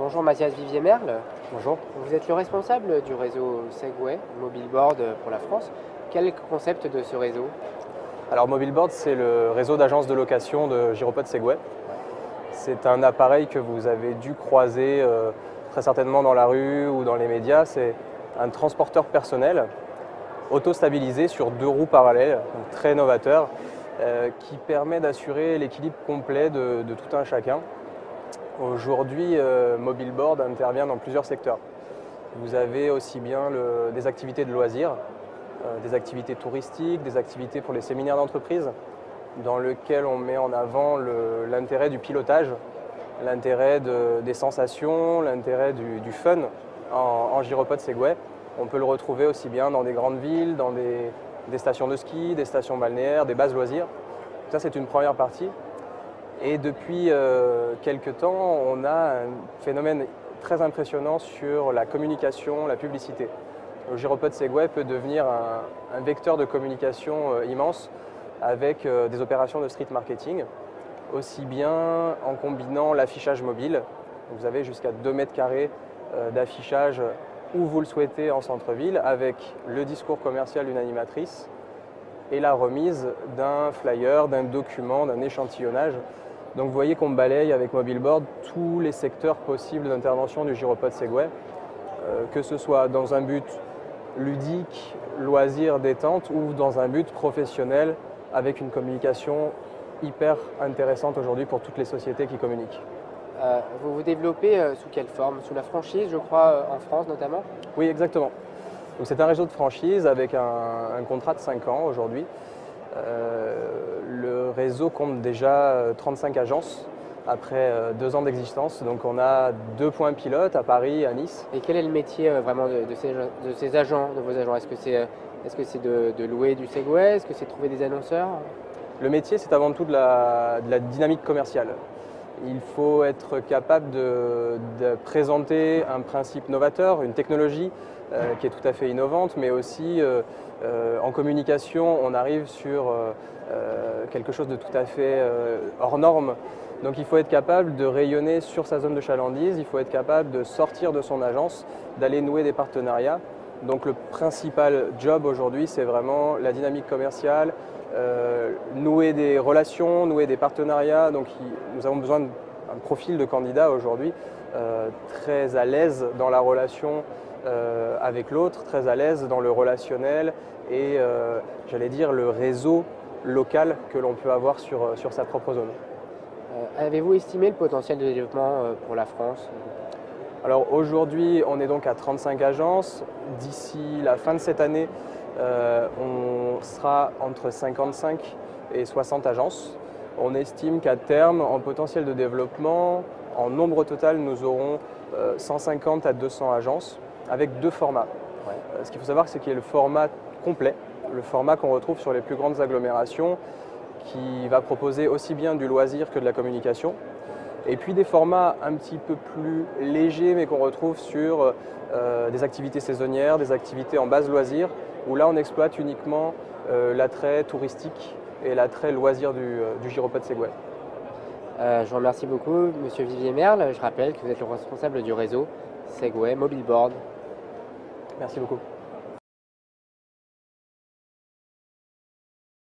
Bonjour Mathias Vivier-Merle. Bonjour. Vous êtes le responsable du réseau Segway Mobileboard pour la France. Quel est le concept de ce réseau? Alors Mobileboard, c'est le réseau d'agences de location de gyropodes Segway. C'est un appareil que vous avez dû croiser très certainement dans la rue ou dans les médias. C'est un transporteur personnel auto-stabilisé sur deux roues parallèles, donc très novateur, qui permet d'assurer l'équilibre complet de tout un chacun. Aujourd'hui, Mobileboard intervient dans plusieurs secteurs. Vous avez aussi bien des activités de loisirs, des activités touristiques, des activités pour les séminaires d'entreprise, dans lesquelles on met en avant l'intérêt du pilotage, l'intérêt des sensations, l'intérêt du fun en gyropode Segway. On peut le retrouver aussi bien dans des grandes villes, dans des stations de ski, des stations balnéaires, des bases loisirs. Ça, c'est une première partie. Et depuis quelques temps, on a un phénomène très impressionnant sur la communication, la publicité. Le gyropode Segway peut devenir un vecteur de communication immense avec des opérations de street marketing, aussi bien en combinant l'affichage mobile. Vous avez jusqu'à 2 mètres carrés d'affichage où vous le souhaitez en centre-ville, avec le discours commercial d'une animatrice et la remise d'un flyer, d'un document, d'un échantillonnage. Donc vous voyez qu'on balaye avec Mobileboard tous les secteurs possibles d'intervention du gyropode Segway, que ce soit dans un but ludique, loisir, détente, ou dans un but professionnel avec une communication hyper intéressante aujourd'hui pour toutes les sociétés qui communiquent. Vous vous développez sous quelle forme? Sous la franchise, je crois, en France notamment? Oui, exactement. C'est un réseau de franchise avec un contrat de 5 ans aujourd'hui. Le réseau compte déjà 35 agences après 2 ans d'existence. Donc on a 2 points pilotes à Paris et à Nice. Et quel est le métier vraiment de ces agents, de vos agents? Est-ce que c'est de louer du Segway? Est-ce que c'est de trouver des annonceurs? Le métier, c'est avant tout de la dynamique commerciale. Il faut être capable de présenter un principe novateur, une technologie qui est tout à fait innovante, mais aussi en communication, on arrive sur quelque chose de tout à fait hors norme. Donc il faut être capable de rayonner sur sa zone de chalandise, il faut être capable de sortir de son agence, d'aller nouer des partenariats. Donc le principal job aujourd'hui, c'est vraiment la dynamique commerciale, nouer des relations, nouer des partenariats. Donc nous avons besoin d'un profil de candidat aujourd'hui très à l'aise dans la relation avec l'autre, très à l'aise dans le relationnel et j'allais dire le réseau local que l'on peut avoir sur sa propre zone. Avez-vous estimé le potentiel de développement pour la France? Alors aujourd'hui, on est donc à 35 agences. D'ici la fin de cette année, on sera entre 55 et 60 agences. On estime qu'à terme, en potentiel de développement, en nombre total, nous aurons 150 à 200 agences avec 2 formats. Ouais. Ce qu'il faut savoir, c'est qu'il y a le format complet, le format qu'on retrouve sur les plus grandes agglomérations, qui va proposer aussi bien du loisir que de la communication. Et puis des formats un petit peu plus légers, mais qu'on retrouve sur des activités saisonnières, des activités en base loisir, où là on exploite uniquement l'attrait touristique et l'attrait loisir du gyropode Segway. Je vous remercie beaucoup, Monsieur Vivier-Merle. Je rappelle que vous êtes le responsable du réseau Segway Mobileboard. Merci beaucoup.